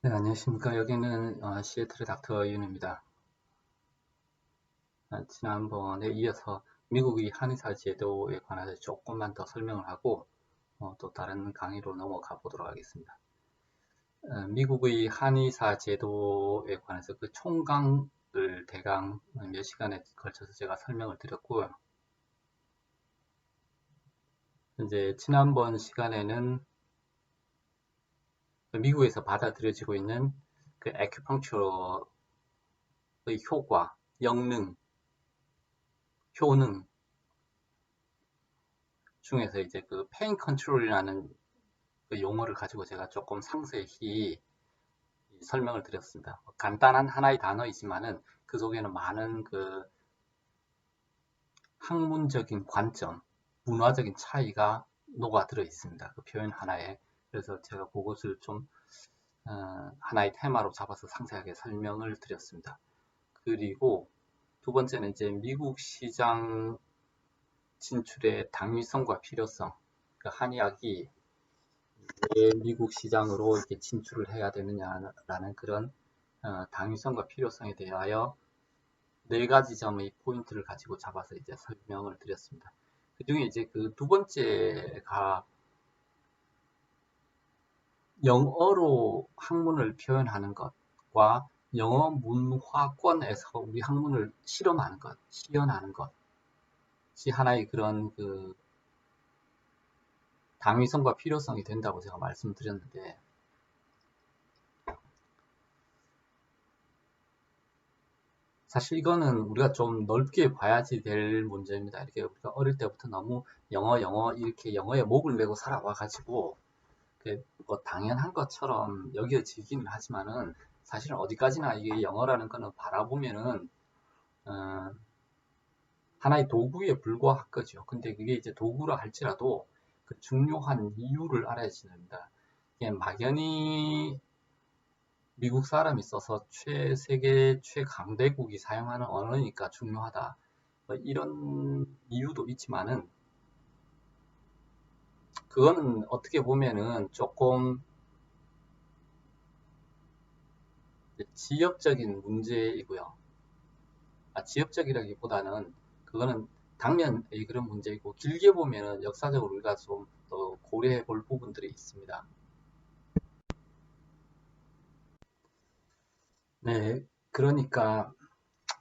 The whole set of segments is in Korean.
네, 안녕하십니까. 여기는 시애틀의 닥터 윤입니다. 지난번에 이어서 미국의 한의사 제도에 관해서 조금만 더 설명을 하고 또 다른 강의로 넘어가 보도록 하겠습니다. 미국의 한의사 제도에 관해서 그 총강을 대강 몇 시간에 걸쳐서 제가 설명을 드렸고요. 이제 지난번 시간에는 미국에서 받아들여지고 있는 그 아큐펑처의 효과, 영능, 효능 중에서 이제 그 페인 컨트롤이라는 그 용어를 가지고 제가 조금 상세히 설명을 드렸습니다. 간단한 하나의 단어이지만은 그 속에는 많은 그 학문적인 관점, 문화적인 차이가 녹아들어 있습니다. 그 표현 하나에. 그래서 제가 그것을 좀 하나의 테마로 잡아서 상세하게 설명을 드렸습니다. 그리고 두 번째는 이제 미국 시장 진출의 당위성과 필요성. 그 한의학이 왜 미국 시장으로 이렇게 진출을 해야 되느냐라는 그런 당위성과 필요성에 대하여 네 가지 점의 포인트를 가지고 잡아서 이제 설명을 드렸습니다. 그 중에 이제 그 두 번째가 영어로 학문을 표현하는 것과 영어 문화권에서 우리 학문을 실험하는 것, 시연하는 것이 하나의 그런 그 당위성과 필요성이 된다고 제가 말씀드렸는데, 사실 이거는 우리가 좀 넓게 봐야지 될 문제입니다. 이렇게 우리가 어릴 때부터 너무 영어 이렇게 영어에 목을 메고 살아와가지고 뭐 당연한 것처럼 여겨지기는 하지만은 사실은 어디까지나 이게 영어라는 거는 바라보면은 어, 하나의 도구에 불과할 거죠. 근데 그게 이제 도구라 할지라도 그 중요한 이유를 알아야 됩니다. 이게 막연히 미국 사람이 써서 세계 최강대국이 사용하는 언어니까 중요하다. 뭐 이런 이유도 있지만은 그거는 어떻게 보면은 조금 지역적인 문제이고요. 지역적이라기보다는 그거는 당면의 그런 문제이고 길게 보면은 역사적으로 우리가 좀 더 고려해 볼 부분들이 있습니다. 네, 그러니까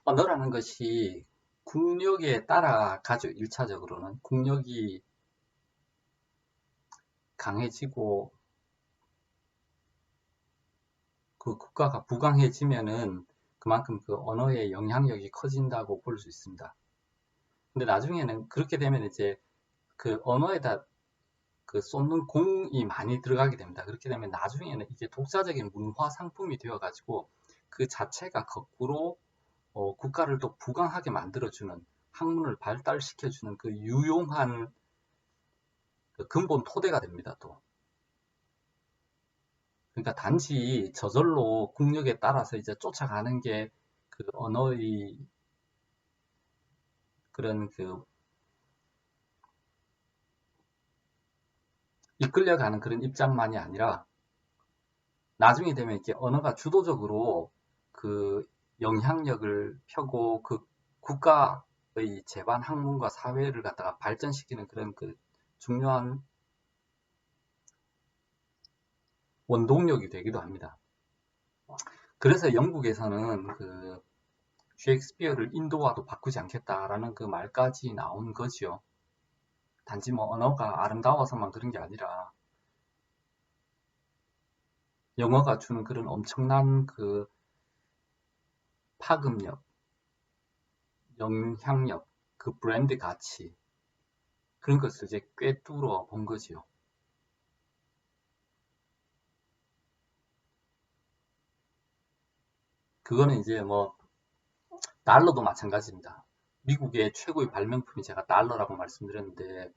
언어라는 것이 국력에 따라가죠. 1차적으로는 국력이 강해지고 그 국가가 부강해지면은 그만큼 그 언어의 영향력이 커진다고 볼 수 있습니다. 근데 나중에는 그렇게 되면 이제 그 언어에다 그 쏟는 공이 많이 들어가게 됩니다. 그렇게 되면 나중에는 이게 독자적인 문화 상품이 되어가지고 그 자체가 거꾸로 국가를 또 부강하게 만들어주는 학문을 발달시켜주는 그 유용한 그 근본 토대가 됩니다. 또 그러니까 단지 저절로 국력에 따라서 이제 쫓아가는 게 그 언어의 그런 그 이끌려가는 그런 입장만이 아니라 나중에 되면 이렇게 언어가 주도적으로 그 영향력을 펴고 그 국가의 제반 학문과 사회를 갖다가 발전시키는 그런 그 중요한 원동력이 되기도 합니다. 그래서 영국에서는 그 셰익스피어를 인도와도 바꾸지 않겠다라는 그 말까지 나온 거지요. 단지 뭐 언어가 아름다워서만 그런 게 아니라 영어가 주는 그런 엄청난 그 파급력, 영향력, 그 브랜드 가치 그런 것을 이제 꿰뚫어 본 거지요. 그거는 이제 뭐 달러도 마찬가지입니다. 미국의 최고의 발명품이 제가 달러라고 말씀드렸는데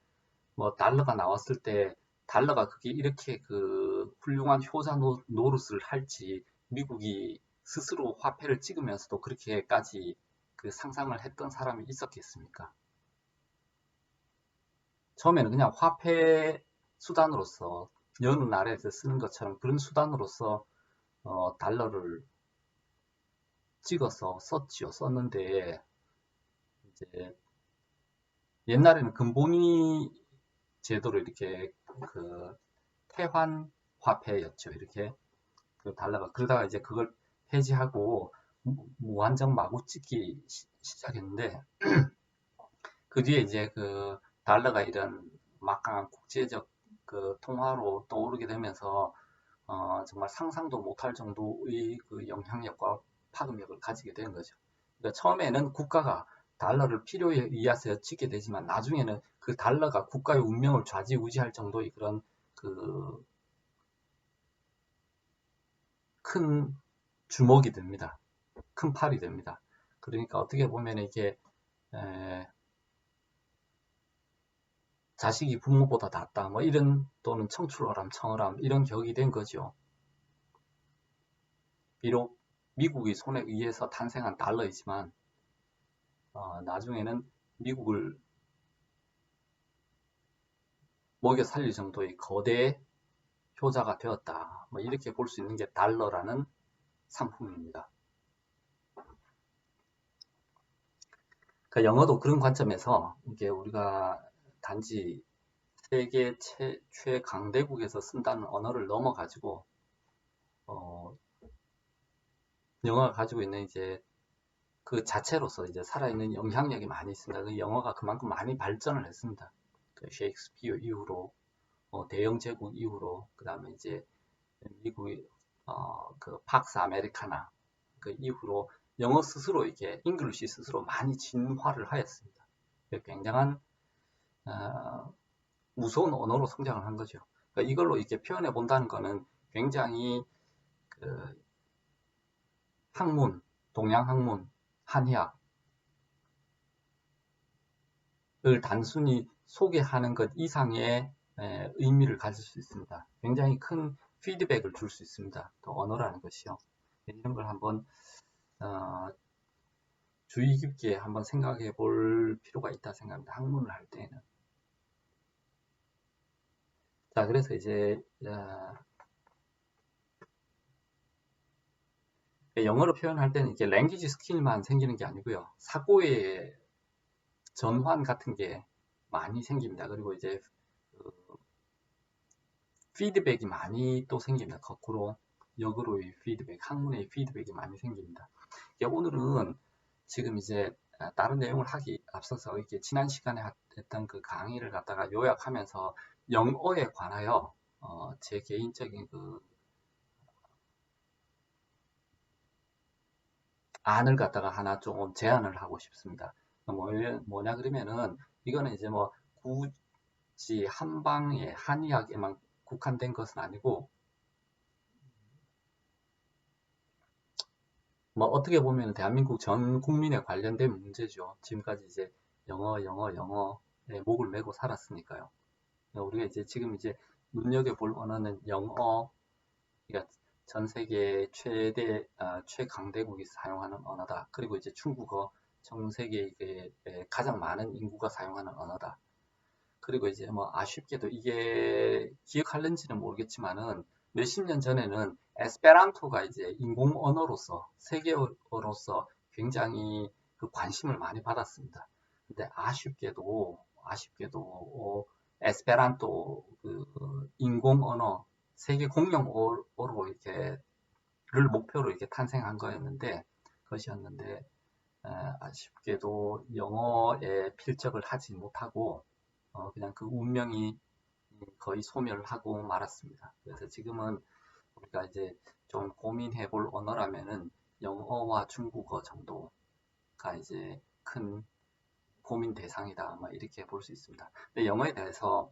뭐 달러가 나왔을 때 달러가 그게 이렇게 그 훌륭한 효자 노릇을 할지 미국이 스스로 화폐를 찍으면서도 그렇게까지 그 상상을 했던 사람이 있었겠습니까? 처음에는 그냥 화폐 수단으로서 여느 나라에서 쓰는 것처럼 그런 수단으로서 달러를 찍어서 썼는데 이제 옛날에는 금본위 제도로 이렇게 그 태환 화폐였죠. 이렇게 그 달러가 그러다가 이제 그걸 폐지하고 무한정 마구 찍기 시작했는데 그 뒤에 이제 그 달러가 이런 막강한 국제적 그 통화로 떠오르게 되면서 정말 상상도 못할 정도의 그 영향력과 파급력을 가지게 되는 거죠. 그러니까 처음에는 국가가 달러를 필요에 의해서 찍게 되지만 나중에는 그 달러가 국가의 운명을 좌지우지할 정도의 그런 그 큰 주먹이 됩니다. 큰 팔이 됩니다. 그러니까 어떻게 보면 이게 자식이 부모보다 낫다 뭐 이런 또는 청출어람 청어람 이런 격이 된 거죠. 비록 미국의 손에 의해서 탄생한 달러이지만 나중에는 미국을 먹여 살릴 정도의 거대 효자가 되었다. 뭐 이렇게 볼 수 있는 게 달러라는 상품입니다. 그러니까 영어도 그런 관점에서 이게 우리가 단지 세계 최강대국에서 쓴다는 언어를 넘어가지고 영어가 가지고 있는 이제 그 자체로서 이제 살아있는 영향력이 많이 있습니다. 그 영어가 그만큼 많이 발전을 했습니다. 그 셰익스피어 이후로 대영 제국 이후로 그 다음에 이제 미국의 그 팍스 아메리카나 그 이후로 영어 스스로 이게 잉글리시 스스로 많이 진화를 하였습니다. 굉장한 무서운 언어로 성장을 한 거죠. 그러니까 이걸로 이렇게 표현해 본다는 거는 굉장히 그 학문, 동양 학문, 한의학을 단순히 소개하는 것 이상의 의미를 가질 수 있습니다. 굉장히 큰 피드백을 줄 수 있습니다. 또 언어라는 것이요. 이런 걸 한번 주의 깊게 한번 생각해 볼 필요가 있다 생각합니다. 학문을 할 때는. 자, 그래서 이제 영어로 표현할 때는 이게 랭귀지 스킬만 생기는 게 아니고요. 사고의 전환 같은 게 많이 생깁니다. 그리고 이제 그 피드백이 많이 또 생깁니다. 거꾸로 역으로의 피드백, 학문의 피드백이 많이 생깁니다. 오늘은 지금 이제 다른 내용을 하기 앞서서 이렇게 지난 시간에 했던 그 강의를 갖다가 요약하면서 영어에 관하여 제 개인적인 그 안을 갖다가 하나 조금 제안을 하고 싶습니다. 뭐냐 그러면은 이거는 이제 뭐 굳이 한방에 한의학에만 국한된 것은 아니고 뭐 어떻게 보면 대한민국 전 국민에 관련된 문제죠. 지금까지 이제 영어에 목을 메고 살았으니까요. 우리가 이제 지금 이제 눈여겨볼 언어는 영어, 그러니까 전 세계 최강대국이 사용하는 언어다. 그리고 이제 중국어, 전 세계에 가장 많은 인구가 사용하는 언어다. 그리고 이제 뭐 아쉽게도 이게 기억할는지는 모르겠지만은 몇십 년 전에는 에스페란토가 이제 인공 언어로서 세계어로서 굉장히 그 관심을 많이 받았습니다. 근데 아쉽게도 에스페란토 그 인공 언어 세계 공용어로 이렇게를 목표로 이렇게 탄생한 거였는데 것이었는데 아쉽게도 영어에 필적을 하지 못하고 그냥 그 운명이 거의 소멸하고 말았습니다. 그래서 지금은 우리가 이제 좀 고민해 볼 언어라면은 영어와 중국어 정도가 이제 큰 고민 대상이다. 뭐 이렇게 볼 수 있습니다. 근데 영어에 대해서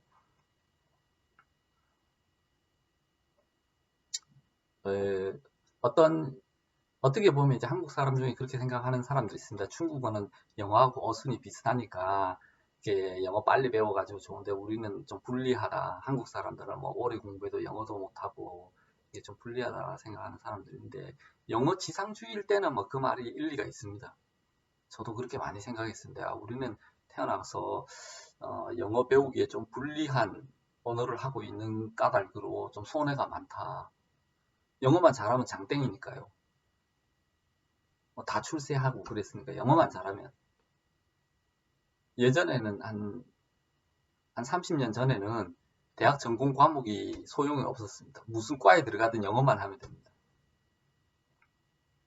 어떻게 보면 이제 한국 사람 중에 그렇게 생각하는 사람도 있습니다. 중국어는 영어하고 어순이 비슷하니까 이게 영어 빨리 배워가지고 좋은데 우리는 좀 불리하다. 한국 사람들은 뭐 오래 공부해도 영어도 못하고 이게 좀 불리하다 생각하는 사람들인데 영어 지상주의일 때는 뭐 그 말이 일리가 있습니다. 저도 그렇게 많이 생각했습니다. 우리는 태어나서 영어 배우기에 좀 불리한 언어를 하고 있는 까닭으로 좀 손해가 많다. 영어만 잘하면 장땡이니까요. 다 출세하고 그랬으니까 영어만 잘하면. 예전에는 한 30년 전에는 대학 전공 과목이 소용이 없었습니다. 무슨 과에 들어가든 영어만 하면 됩니다.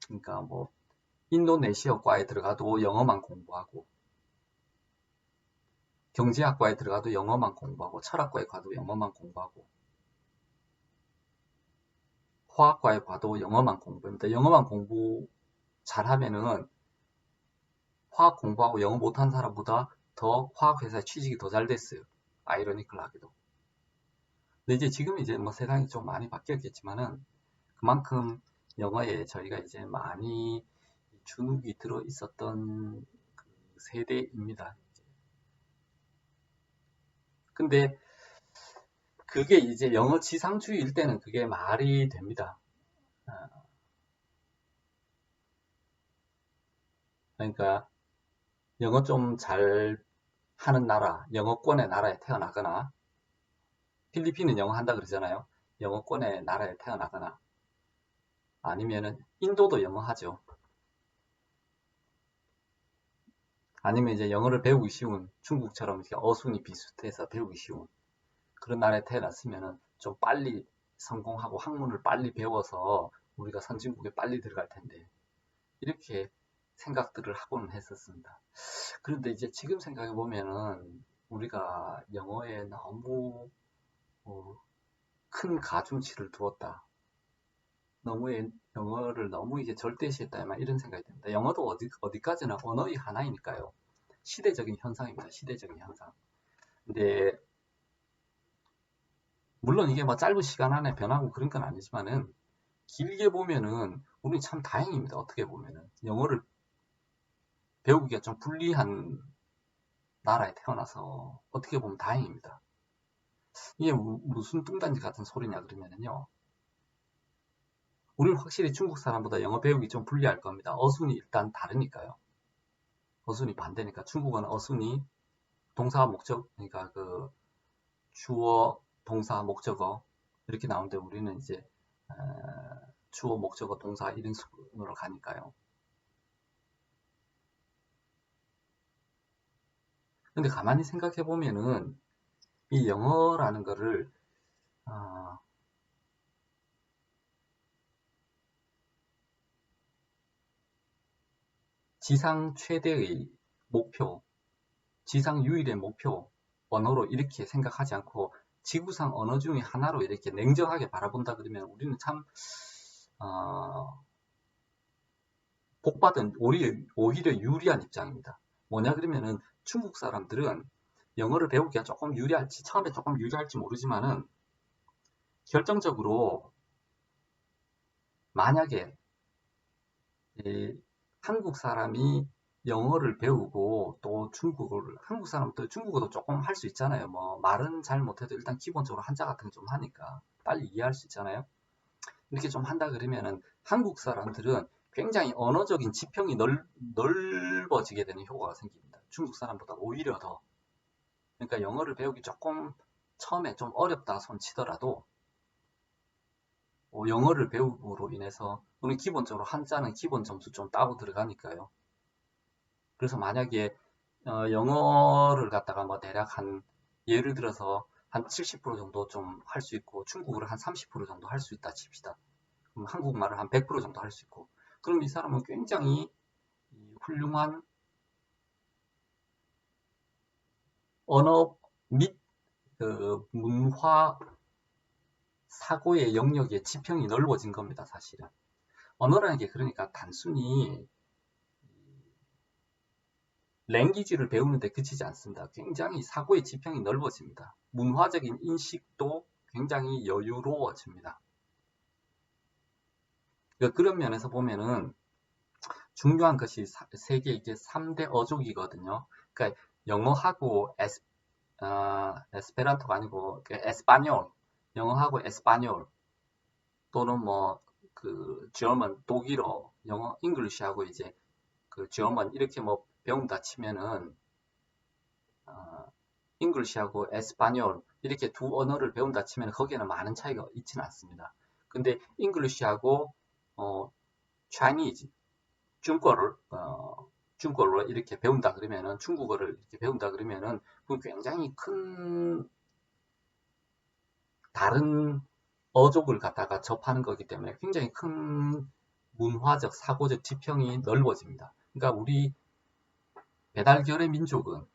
그러니까 뭐 인도네시아 과에 들어가도 영어만 공부하고, 경제학과에 들어가도 영어만 공부하고, 철학과에 가도 영어만 공부하고, 화학과에 가도 영어만 공부합니다. 영어만 공부 잘하면은 화학 공부하고 영어 못한 사람보다 더 화학회사에 취직이 더 잘 됐어요. 아이러니컬하게도. 근데 이제 지금 이제 뭐 세상이 좀 많이 바뀌었겠지만은 그만큼 영어에 저희가 이제 많이 주눅이 들어 있었던 그 세대입니다. 근데 그게 이제 영어 지상주의일 때는 그게 말이 됩니다. 그러니까 영어 좀 잘 하는 나라, 영어권의 나라에 태어나거나, 필리핀은 영어 한다 그러잖아요. 영어권의 나라에 태어나거나, 아니면은 인도도 영어 하죠. 아니면 이제 영어를 배우기 쉬운 중국처럼 이렇게 어순이 비슷해서 배우기 쉬운 그런 나라에 태어났으면은 좀 빨리 성공하고 학문을 빨리 배워서 우리가 선진국에 빨리 들어갈 텐데, 이렇게 생각들을 하고는 했었습니다. 그런데 이제 지금 생각해 보면은 우리가 영어에 너무 큰 가중치를 두었다. 영어를 너무 이게 절대시했다 이런 생각이 듭니다. 영어도 어디까지나 언어의 하나이니까요. 시대적인 현상입니다. 시대적인 현상. 근데 물론 이게 뭐 짧은 시간 안에 변하고 그런 건 아니지만은 길게 보면은 우리 참 다행입니다. 어떻게 보면은 영어를 배우기가 좀 불리한 나라에 태어나서 어떻게 보면 다행입니다. 이게 무슨 뚱딴지 같은 소리냐 그러면은요. 우리는 확실히 중국 사람보다 영어 배우기 좀 불리할 겁니다. 어순이 일단 다르니까요. 어순이 반대니까 중국어는 어순이 동사 목적 그러니까 그 주어 동사 목적어 이렇게 나오는데 우리는 이제 주어 목적어 동사 이런 순으로 가니까요. 근데 가만히 생각해 보면은 이 영어라는 거를 어, 지상 최대의 목표, 지상 유일의 목표 언어로 이렇게 생각하지 않고 지구상 언어 중에 하나로 이렇게 냉정하게 바라본다 그러면 우리는 참 복받은 오히려 유리한 입장입니다. 뭐냐 그러면은 중국 사람들은 영어를 배우기가 조금 유리할지 처음에 조금 유리할지 모르지만은 결정적으로 만약에 한국 사람이 영어를 배우고 또 한국 사람도 중국어도 조금 할 수 있잖아요. 뭐 말은 잘 못해도 일단 기본적으로 한자 같은 거 좀 하니까 빨리 이해할 수 있잖아요. 이렇게 좀 한다 그러면은 한국 사람들은 굉장히 언어적인 지평이 넓어지게 되는 효과가 생깁니다. 중국 사람보다 오히려 더. 그러니까 영어를 배우기 조금 처음에 좀 어렵다 손 치더라도 영어를 배움으로 인해서 우리 기본적으로 한자는 기본 점수 좀 따고 들어가니까요. 그래서 만약에 영어를 갖다가 뭐 대략 한 예를 들어서 한 70% 정도 좀 할 수 있고 중국어를 한 30% 정도 할 수 있다 칩시다. 그럼 한국말을 한 100% 정도 할 수 있고 그럼 이 사람은 굉장히 훌륭한 언어 및 그 문화 사고의 영역의 지평이 넓어진 겁니다, 사실은. 언어라는 게 그러니까 단순히 랭귀지를 배우는데 그치지 않습니다. 굉장히 사고의 지평이 넓어집니다. 문화적인 인식도 굉장히 여유로워집니다. 그러니까 그런 면에서 보면은 중요한 것이 세계 이제 3대 어족이거든요. 그러니까 영어하고 에스페란토가 아니고 에스파뇰, 영어하고 에스파뇰 또는 뭐 그 저먼, 독일어, 영어, 잉글리시하고 이제 그 저먼 이렇게 뭐 배운다 치면은 잉글리시하고 에스파뇰 이렇게 두 언어를 배운다 치면 거기에는 많은 차이가 있지는 않습니다. 근데 English하고 Chinese, 중국어를 이렇게 배운다 그러면은, 중국어를 이렇게 배운다 그러면은, 그 굉장히 큰 다른 어족을 갖다가 접하는 거기 때문에 굉장히 큰 문화적, 사고적 지평이 넓어집니다. 그러니까 우리 배달결의 민족은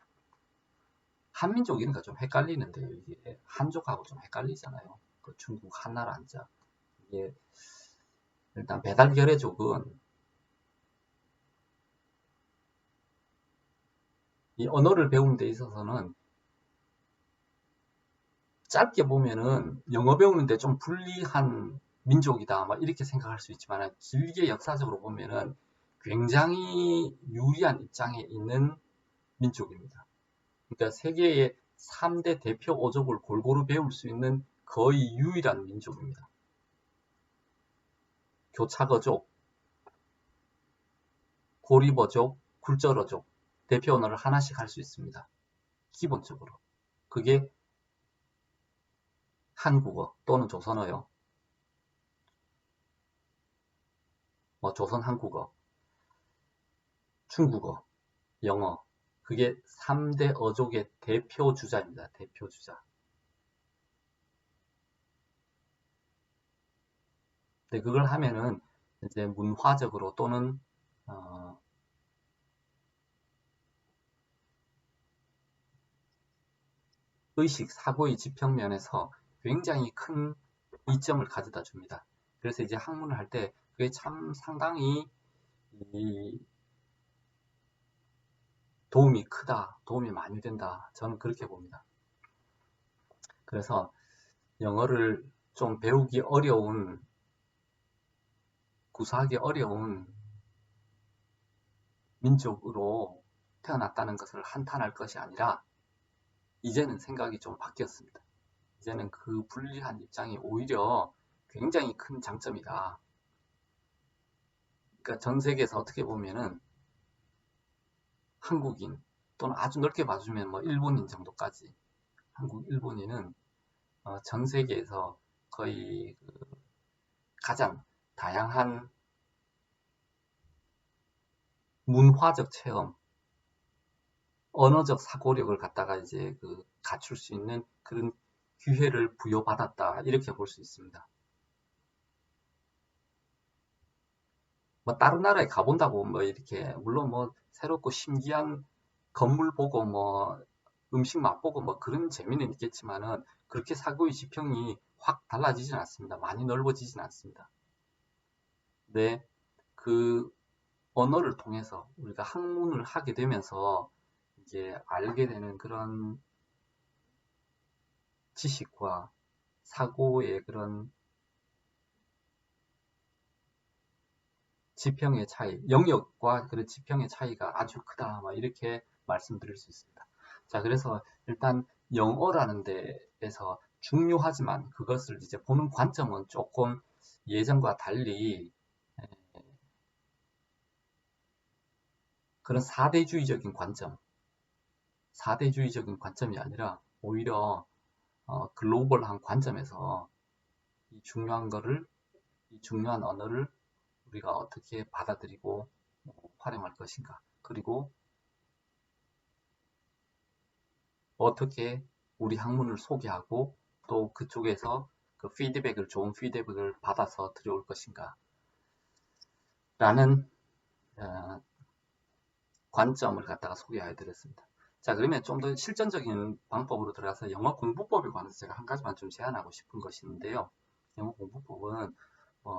한민족 이런 거 좀 헷갈리는데요. 이게 한족하고 좀 헷갈리잖아요. 그 중국 한나라 한자. 이게 일단 배달결의족은 이 언어를 배우는 데 있어서는 짧게 보면은 영어 배우는데 좀 불리한 민족이다, 막 이렇게 생각할 수 있지만 길게 역사적으로 보면은 굉장히 유리한 입장에 있는 민족입니다. 그러니까 세계의 3대 대표 어족을 골고루 배울 수 있는 거의 유일한 민족입니다. 교착어족, 고립어족, 굴절어족, 대표 언어를 하나씩 할 수 있습니다. 기본적으로. 그게 한국어 또는 조선어요. 조선 한국어, 중국어, 영어. 그게 3대 어족의 대표 주자입니다. 대표 주자. 근데 그걸 하면은 이제 문화적으로 또는 의식, 사고의 지평면에서 굉장히 큰 이점을 가져다 줍니다. 그래서 이제 학문을 할 때 그게 참 상당히 도움이 크다, 도움이 많이 된다. 저는 그렇게 봅니다. 그래서 영어를 좀 배우기 어려운, 구사하기 어려운 민족으로 태어났다는 것을 한탄할 것이 아니라 이제는 생각이 좀 바뀌었습니다. 이제는 그 불리한 입장이 오히려 굉장히 큰 장점이다. 그러니까 전 세계에서 어떻게 보면은 한국인 또는 아주 넓게 봐주면 뭐 일본인 정도까지, 한국 일본인은 전 세계에서 거의 가장 다양한 문화적 체험, 언어적 사고력을 갖다가 이제 갖출 수 있는 그런 기회를 부여받았다, 이렇게 볼 수 있습니다. 뭐 다른 나라에 가본다고 뭐 이렇게 물론 뭐 새롭고 신기한 건물 보고 뭐 음식 맛보고 뭐 그런 재미는 있겠지만은 그렇게 사고의 지평이 확 달라지진 않습니다. 많이 넓어지진 않습니다. 근데 그 언어를 통해서 우리가 학문을 하게 되면서 이제 알게 되는 그런 지식과 사고의 그런 지평의 차이, 영역과 그런 지평의 차이가 아주 크다, 막 이렇게 말씀드릴 수 있습니다. 자, 그래서 일단 영어라는 데에서 중요하지만 그것을 이제 보는 관점은 조금 예전과 달리 그런 사대주의적인 관점, 사대주의적인 관점이 아니라 오히려 글로벌한 관점에서 이 중요한 거를, 이 중요한 언어를 우리가 어떻게 받아들이고 활용할 것인가, 그리고 어떻게 우리 학문을 소개하고 또 그쪽에서 그 피드백을, 좋은 피드백을 받아서 들여올 것인가 라는 관점을 갖다가 소개해 드렸습니다. 자, 그러면 좀 더 실전적인 방법으로 들어가서 영어 공부법에 관해서 제가 한 가지만 좀 제안하고 싶은 것이 있는데요. 영어 공부법은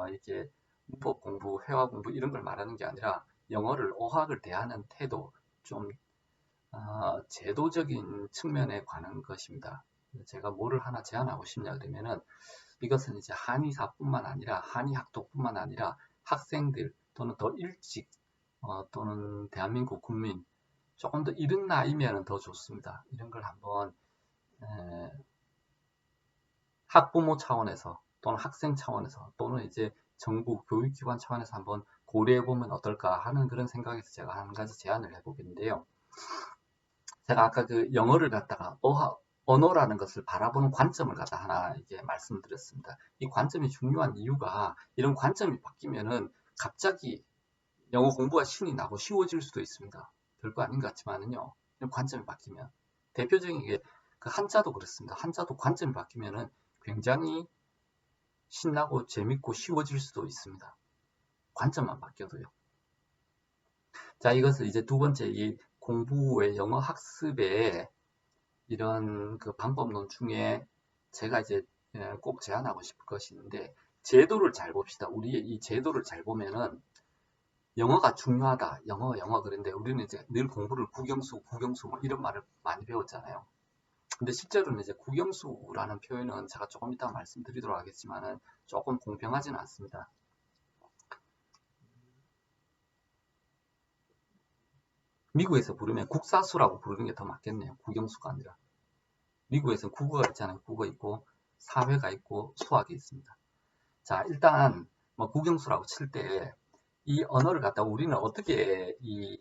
이렇게 문법 공부, 회화 공부 이런 걸 말하는 게 아니라 영어를, 어학을 대하는 태도, 좀 제도적인 측면에 관한 것입니다. 제가 뭐를 하나 제안하고 싶냐 그러면은 이것은 이제 한의사뿐만 아니라 한의학도뿐만 아니라 학생들 또는 더 일찍 또는 대한민국 국민 조금 더 이른 나이면 더 좋습니다. 이런 걸 한번 학부모 차원에서 또는 학생 차원에서 또는 이제 정부 교육기관 차원에서 한번 고려해 보면 어떨까 하는 그런 생각에서 제가 한 가지 제안을 해보겠는데요. 제가 아까 그 영어를 갖다가 언어라는 것을 바라보는 관점을 갖다 하나 이게 말씀드렸습니다. 이 관점이 중요한 이유가 이런 관점이 바뀌면은 갑자기 영어 공부가 신이 나고 쉬워질 수도 있습니다. 별거 아닌 것 같지만은요. 이런 관점이 바뀌면 대표적인 게 그 한자도 그렇습니다. 한자도 관점이 바뀌면은 굉장히 신나고 재밌고 쉬워질 수도 있습니다. 관점만 바뀌어도요. 자, 이것을 이제 두 번째 이 공부의 영어 학습의 이런 그 방법론 중에 제가 이제 꼭 제안하고 싶을 것이 있는데 제도를 잘 봅시다. 우리의 이 제도를 잘 보면은 영어가 중요하다. 영어 그런데 우리는 이제 늘 공부를 국영수 뭐 이런 말을 많이 배웠잖아요. 근데 실제로는 이제 국영수라는 표현은 제가 조금 이따 말씀드리도록 하겠지만은 조금 공평하지는 않습니다. 미국에서 부르면 국사수라고 부르는 게 더 맞겠네요. 국영수가 아니라. 미국에서는 국어가 있잖아요. 국어 있고 사회가 있고 수학이 있습니다. 자, 일단 뭐 국영수라고 칠 때 이 언어를 갖다 우리는 어떻게 이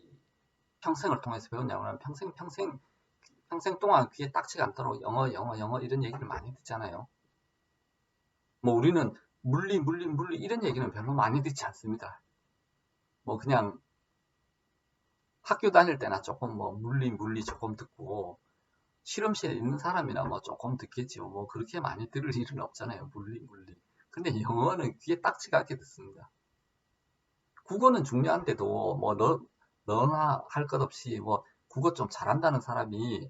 평생을 통해서 배웠냐면 평생 동안 귀에 딱지가 않도록 영어 이런 얘기를 많이 듣잖아요. 뭐 우리는 물리 이런 얘기는 별로 많이 듣지 않습니다. 뭐 그냥 학교 다닐 때나 조금 뭐 물리 조금 듣고 실험실에 있는 사람이나 뭐 조금 듣겠지요. 뭐 그렇게 많이 들을 일은 없잖아요. 물리. 근데 영어는 귀에 딱지가 않게 듣습니다. 국어는 중요한데도 뭐 너나 할 것 없이 뭐 국어 좀 잘한다는 사람이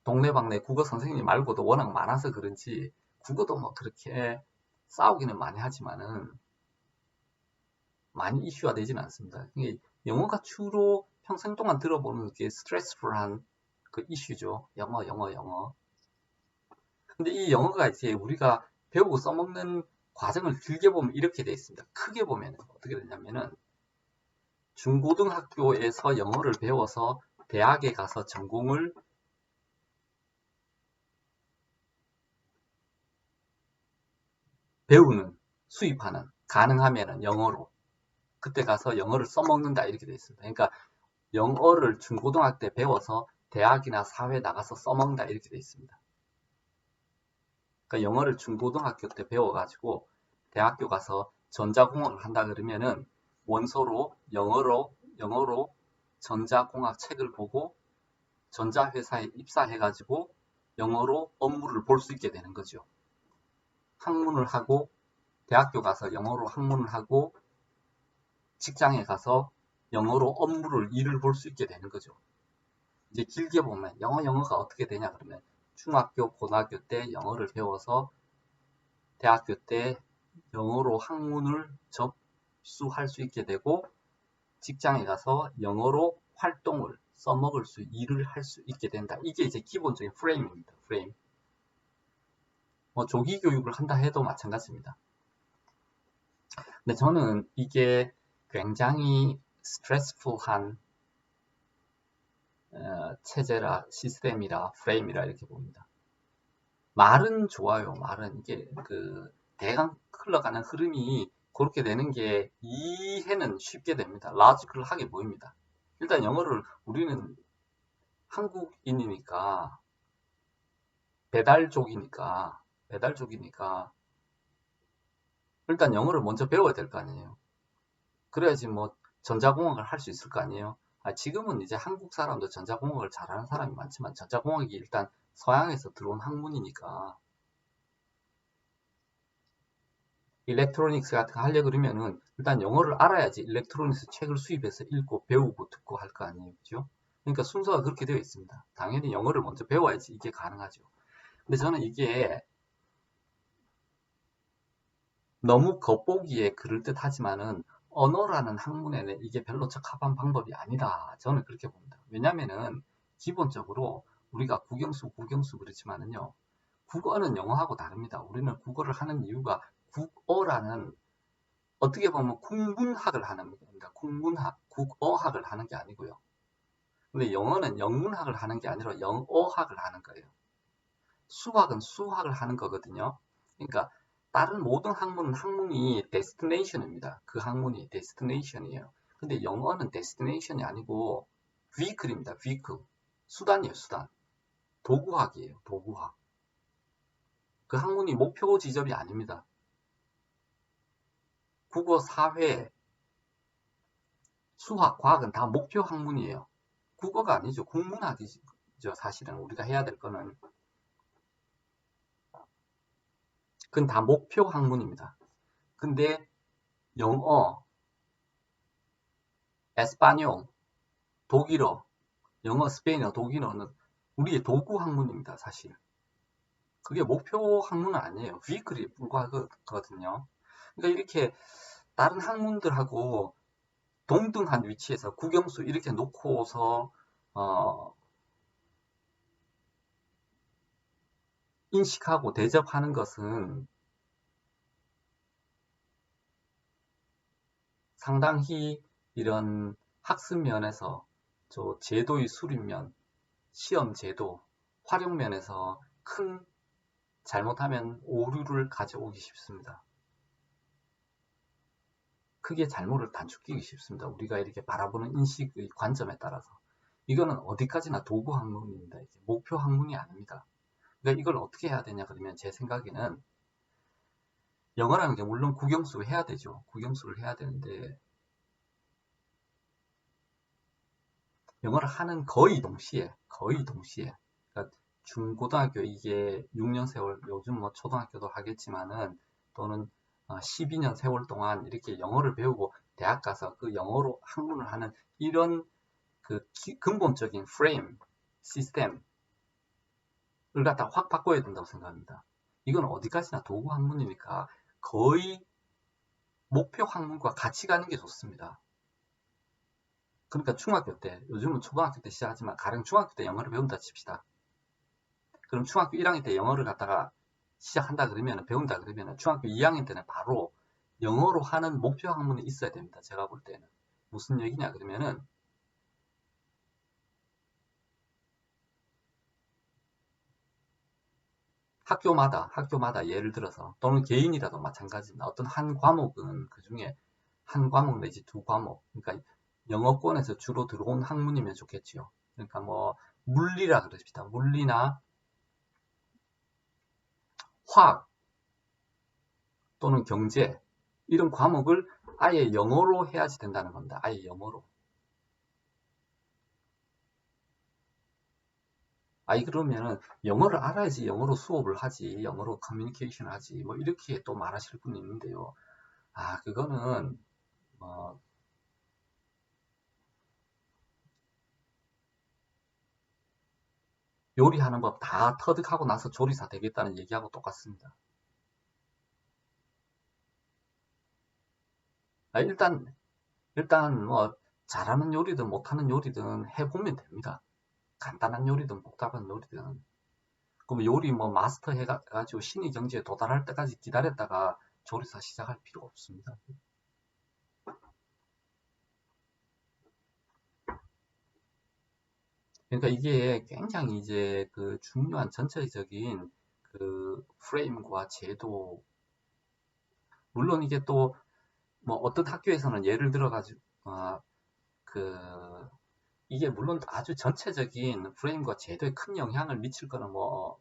동네방네 국어 선생님 말고도 워낙 많아서 그런지 국어도 뭐 그렇게 싸우기는 많이 하지만은 많이 이슈화 되지는 않습니다. 영어가 주로 평생 동안 들어보는 게 스트레스풀한 그 이슈죠. 영어. 근데 이 영어가 이제 우리가 배우고 써먹는 과정을 길게 보면 이렇게 되어 있습니다. 크게 보면 어떻게 되냐면은 중고등학교에서 영어를 배워서 대학에 가서 전공을 배우는, 수입하는, 가능하면은 영어로. 그때 가서 영어를 써먹는다 이렇게 되어 있습니다. 그러니까 영어를 중고등학교 때 배워서 대학이나 사회 나가서 써먹는다 이렇게 되어 있습니다. 그러니까 영어를 중고등학교 때 배워가지고 대학교 가서 전자공학을 한다 그러면은 원서로 영어로 전자공학 책을 보고 전자회사에 입사해가지고 영어로 업무를 볼 수 있게 되는 거죠. 학문을 하고 대학교 가서 영어로 학문을 하고 직장에 가서 영어로 일을 볼 수 있게 되는 거죠. 이제 길게 보면 영어가 어떻게 되냐 그러면 중학교, 고등학교 때 영어를 배워서 대학교 때 영어로 학문을 접수할 수 있게 되고 직장에 가서 영어로 활동을 써먹을 수, 일을 할 수 있게 된다. 이게 이제 기본적인 프레임입니다. 프레임. 뭐 조기 교육을 한다 해도 마찬가지입니다. 근데 저는 이게 굉장히 스트레스풀한 체제라, 시스템이라, 프레임이라 이렇게 봅니다. 말은 좋아요. 말은 이게 그 대강 흘러가는 흐름이 그렇게 되는 게 이해는 쉽게 됩니다. 라지컬하게 보입니다. 일단 영어를 우리는 한국인이니까 배달족이니까 일단 영어를 먼저 배워야 될 거 아니에요. 그래야지 뭐 전자공학을 할 수 있을 거 아니에요. 지금은 이제 한국 사람도 전자공학을 잘하는 사람이 많지만 전자공학이 일단 서양에서 들어온 학문이니까 일렉트로닉스 같은 거 하려고 그러면은 일단 영어를 알아야지 일렉트로닉스 책을 수입해서 읽고 배우고 듣고 할 거 아니에요. 그죠? 그러니까 순서가 그렇게 되어 있습니다. 당연히 영어를 먼저 배워야지 이게 가능하죠. 근데 저는 이게 너무 겉보기에 그럴듯하지만은 언어라는 학문에는 이게 별로 적합한 방법이 아니다. 저는 그렇게 봅니다. 왜냐면은 기본적으로 우리가 국영수 그렇지만은요. 국어는 영어하고 다릅니다. 우리는 국어를 하는 이유가 국어라는 어떻게 보면 국문학을 하는 겁니다. 국어학을 하는 게 아니고요. 근데 영어는 영문학을 하는 게 아니라 영어학을 하는 거예요. 수학은 수학을 하는 거거든요. 그러니까 다른 모든 학문은 학문이 destination입니다. 그 학문이 destination이에요. 근데 영어는 destination이 아니고 vehicle입니다. vehicle. 수단이에요, 수단. 도구학이에요, 도구학. 그 학문이 목표 지점이 아닙니다. 국어, 사회, 수학, 과학은 다 목표 학문이에요. 국어가 아니죠. 국문학이죠. 사실은 우리가 해야 될 거는. 그건 다 목표 학문입니다. 근데 영어, 에스파뇰, 독일어, 영어, 스페인어, 독일어는 우리의 도구 학문입니다. 사실. 그게 목표 학문은 아니에요. 비클이 불과하거든요. 그러니까 이렇게 다른 학문들하고 동등한 위치에서 국영수 이렇게 놓고서 인식하고 대접하는 것은 상당히 이런 학습 면에서 저 제도의 수립면, 시험 제도, 활용 면에서 큰 잘못하면 오류를 가져오기 쉽습니다. 크게 잘못을 단축키기 쉽습니다. 우리가 이렇게 바라보는 인식의 관점에 따라서. 이거는 어디까지나 도구 학문입니다. 목표 학문이 아닙니다. 그러니까 이걸 어떻게 해야 되냐 그러면 제 생각에는 영어라는 게 물론 국영수 해야 되죠. 국영수를 해야 되는데 영어를 하는 거의 동시에 그러니까 중고등학교 이게 6년 세월 요즘 뭐 초등학교도 하겠지만은 또는 12년 세월 동안 이렇게 영어를 배우고 대학 가서 그 영어로 학문을 하는 이런 그 근본적인 프레임 시스템을 갖다 확 바꿔야 된다고 생각합니다. 이건 어디까지나 도구 학문이니까 거의 목표 학문과 같이 가는 게 좋습니다. 그러니까 중학교 때, 요즘은 초등학교 때 시작하지만 가령 중학교 때 영어를 배운다 칩시다. 그럼 중학교 1학년 때 영어를 갖다가 시작한다 그러면, 배운다 그러면 중학교 2학년 때는 바로 영어로 하는 목표 학문이 있어야 됩니다. 제가 볼 때는. 무슨 얘기냐 그러면은 학교마다 예를 들어서 또는 개인이라도 마찬가지입니다. 어떤 한 과목은 그 중에 한 과목 내지 두 과목, 그러니까 영어권에서 주로 들어온 학문이면 좋겠지요. 그러니까 뭐 물리라 그럽시다. 물리나 화학 또는 경제 이런 과목을 아예 영어로 해야지 된다는 겁니다. 아예 영어로. 아이 그러면은 영어를 알아야지 영어로 수업을 하지, 영어로 커뮤니케이션을 하지, 뭐 이렇게 또 말하실 분이 있는데요. 아 그거는 뭐 요리하는 법 다 터득하고 나서 조리사 되겠다는 얘기하고 똑같습니다. 아, 일단 뭐 잘하는 요리든 못하는 요리든 해보면 됩니다. 간단한 요리든 복잡한 요리든. 그럼 요리 뭐 마스터 해가지고 신의 경지에 도달할 때까지 기다렸다가 조리사 시작할 필요 없습니다. 그러니까 이게 굉장히 이제 그 중요한 전체적인 그 프레임과 제도, 물론 이게 또 뭐 어떤 학교에서는 예를 들어가지고 그 이게 물론 아주 전체적인 프레임과 제도에 큰 영향을 미칠 거는 뭐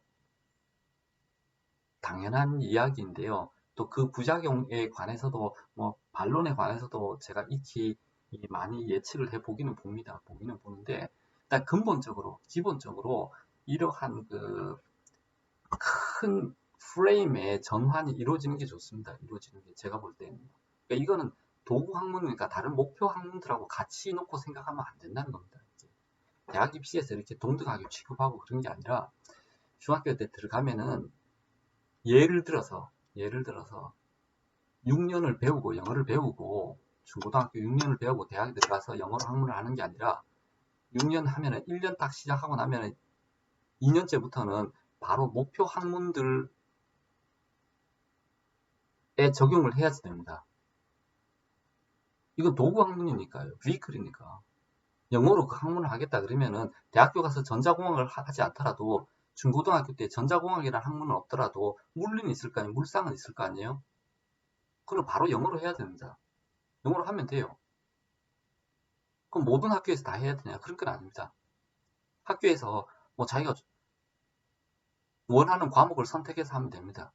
당연한 이야기인데요. 또 그 부작용에 관해서도 뭐 반론에 관해서도 제가 익히 많이 예측을 해 보기는 봅니다. 보기는 보는데 일단 근본적으로 기본적으로 이러한 그 큰 프레임의 전환이 이루어지는 게 좋습니다. 이루어지는 게 제가 볼 때는. 그러니까 이거는 도구 학문이니까 다른 목표 학문들하고 같이 놓고 생각하면 안 된다는 겁니다. 대학 입시에서 이렇게 동등하게 취급하고 그런 게 아니라 중학교 때 들어가면은 예를 들어서 6년을 배우고 영어를 배우고 중고등학교 6년을 배우고 대학에 들어가서 영어로 학문을 하는 게 아니라 6년 하면은 1년 딱 시작하고 나면은 2년째부터는 바로 목표 학문들에 적용을 해야지 됩니다. 이건 도구 학문이니까요. 비클이니까. 영어로 그 학문을 하겠다 그러면은 대학교 가서 전자공학을 하지 않더라도 중고등학교 때 전자공학이라는 학문은 없더라도 물리는 있을 거 아니에요. 물상은 있을 거 아니에요. 그럼 바로 영어로 해야 됩니다. 영어로 하면 돼요. 그럼 모든 학교에서 다 해야 되냐? 그런 건 아닙니다. 학교에서 뭐 자기가 원하는 과목을 선택해서 하면 됩니다.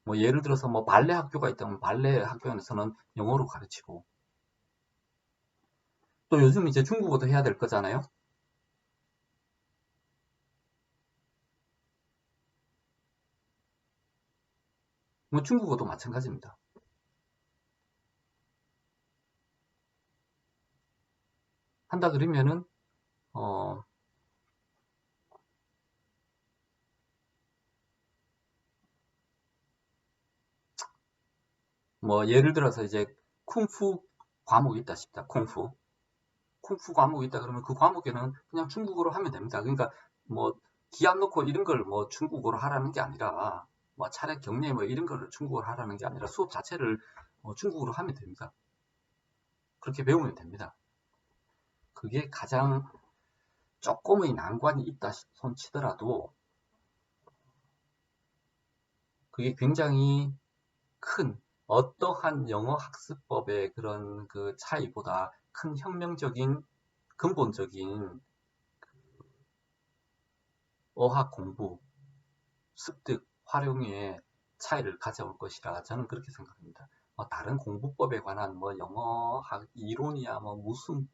뭐 예를 들어서 뭐 발레 학교가 있다면 발레 학교에서는 영어로 가르치고, 또 요즘 이제 중국어도 해야 될 거잖아요. 뭐 중국어도 마찬가지입니다. 한다 그러면은 뭐 예를 들어서 이제 쿵푸 과목이 있다 싶다. 쿵푸 과목이 있다 그러면 그 과목에는 그냥 중국어로 하면 됩니다. 그러니까 뭐 기합 놓고 이런 걸 뭐 중국어로 하라는 게 아니라, 뭐 차례 경례 뭐 이런 걸 중국어로 하라는 게 아니라 수업 자체를 중국어로 하면 됩니다. 그렇게 배우면 됩니다. 그게 가장 조금의 난관이 있다 손 치더라도 그게 굉장히 큰, 어떠한 영어 학습법의 그런 그 차이보다 큰 혁명적인 근본적인 어학 공부, 습득, 활용의 차이를 가져올 것이라 저는 그렇게 생각합니다. 다른 공부법에 관한 뭐 영어학 이론이야 뭐 무슨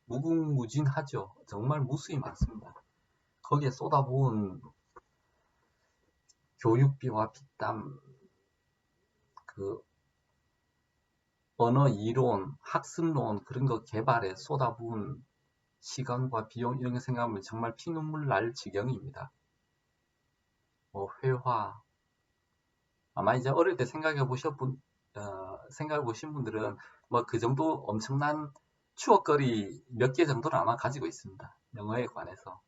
무궁무진하죠. 정말 무수히 많습니다. 거기에 쏟아부은 교육비와 피땀, 그 언어 이론, 학습론 그런 거 개발에 쏟아부은 시간과 비용 이런 거 생각하면 정말 피눈물 날 지경입니다. 뭐 회화, 아마 이제 어릴 때 생각해 보신 분들은 뭐 그 정도 엄청난 추억거리 몇 개 정도는 아마 가지고 있습니다. 영어에 관해서.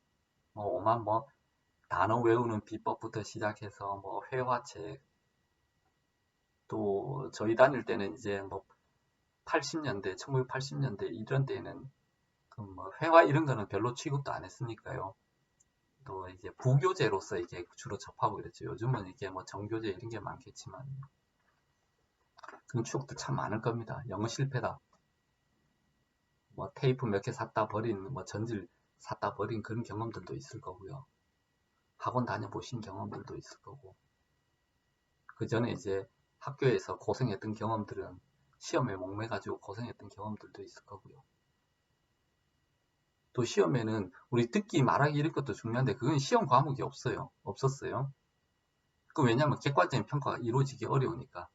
뭐 오만 뭐 단어 외우는 비법부터 시작해서 뭐 회화책, 또 저희 다닐 때는 이제 뭐 80년대, 1980년대 이런 때는 그 뭐 회화 이런 거는 별로 취급도 안 했으니까요. 또 이제 부교재로서 이게 주로 접하고 이랬죠. 요즘은 이게 뭐 정교재 이런 게 많겠지만 그런 추억도 참 많을 겁니다. 영어 실패다. 뭐 테이프 몇 개 샀다 버린, 뭐 전질 샀다 버린 그런 경험들도 있을 거고요. 학원 다녀보신 경험들도 있을 거고. 그 전에 이제 학교에서 고생했던 경험들은 시험에 목매가지고 고생했던 경험들도 있을 거고요. 또 시험에는 우리 듣기, 말하기 이런 것도 중요한데 그건 시험 과목이 없었어요. 그 왜냐하면 객관적인 평가가 이루어지기 어려우니까.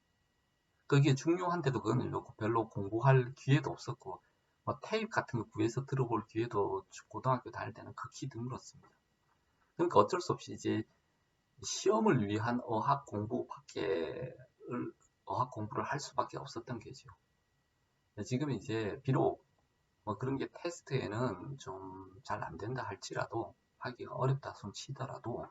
그게 중요한데도 그거는 별로 공부할 기회도 없었고, 뭐 테이프 같은 거 구해서 들어볼 기회도 고등학교 다닐 때는 극히 드물었습니다. 그러니까 어쩔 수 없이 이제 시험을 위한 어학 공부를 할 수밖에 없었던 게죠. 지금 이제 비록 뭐 그런 게 테스트에는 좀 잘 안 된다 할지라도, 하기가 어렵다 손 치더라도,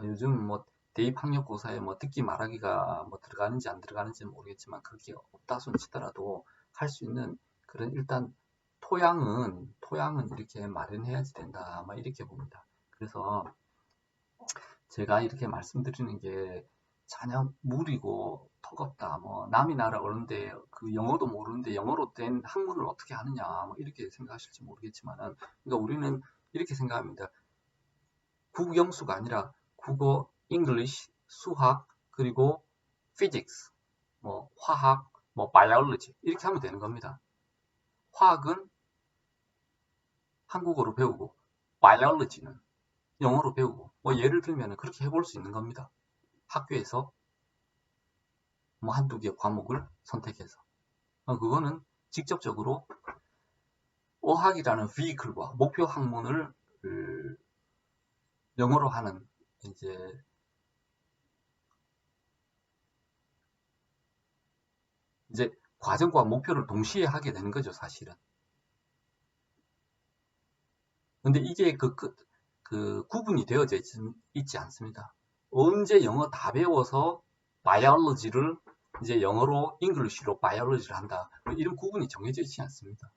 요즘 뭐 대입 학력고사에 뭐 듣기 말하기가 뭐 들어가는지 안 들어가는지는 모르겠지만 그게 없다 손 치더라도 할 수 있는 그런 일단 토양은 이렇게 마련해야지 된다, 아마 이렇게 봅니다. 그래서 제가 이렇게 말씀드리는 게 전혀 무리고 턱없다, 뭐 남이 나라 오는데 그 영어도 모르는데 영어로 된 학문을 어떻게 하느냐, 뭐 이렇게 생각하실지 모르겠지만은, 그러니까 우리는 이렇게 생각합니다. 국영수가 아니라 국어, English, 수학, 그리고 physics, 뭐 화학, 뭐 biology 이렇게 하면 되는 겁니다. 화학은 한국어로 배우고 biology는 영어로 배우고, 뭐 예를 들면 그렇게 해볼 수 있는 겁니다. 학교에서 뭐 한두 개 과목을 선택해서 그거는 직접적으로 어학이라는 vehicle과 목표 학문을 영어로 하는 이제 과정과 목표를 동시에 하게 되는 거죠, 사실은. 근데 이게 그 구분이 되어져 있지 않습니다. 언제 영어 다 배워서 바이올로지를 이제 영어로 잉글리시로 바이올로지를 한다, 뭐 이런 구분이 정해져 있지 않습니다.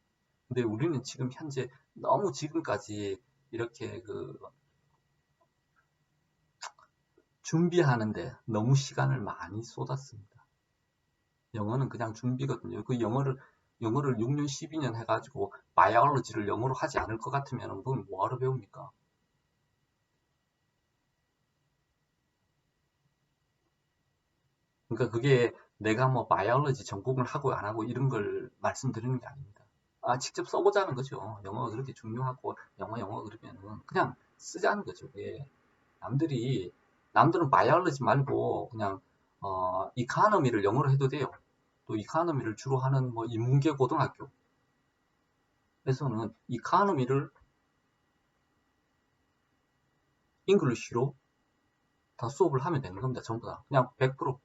근데 우리는 지금 현재 너무 지금까지 이렇게 그 준비하는데 너무 시간을 많이 쏟았습니다. 영어는 그냥 준비거든요. 그 영어를 영어를 6년, 12년 해가지고 바이올로지를 영어로 하지 않을 것 같으면 그건 뭐하러 배웁니까? 그러니까 그게 내가 뭐 바이올로지 전공을 하고 안 하고 이런 걸 말씀드리는 게 아닙니다. 아, 직접 써보자는 거죠. 영어가 그렇게 중요하고 영어 그러면은 그냥 쓰자는 거죠. 예. 남들은 바이올로지 말고 그냥 이카노미를 영어로 해도 돼요. 또 이카노미를 주로 하는 뭐 인문계 고등학교에서는 이카노미를 잉글리쉬로 다 수업을 하면 되는 겁니다. 전부 다. 그냥 100%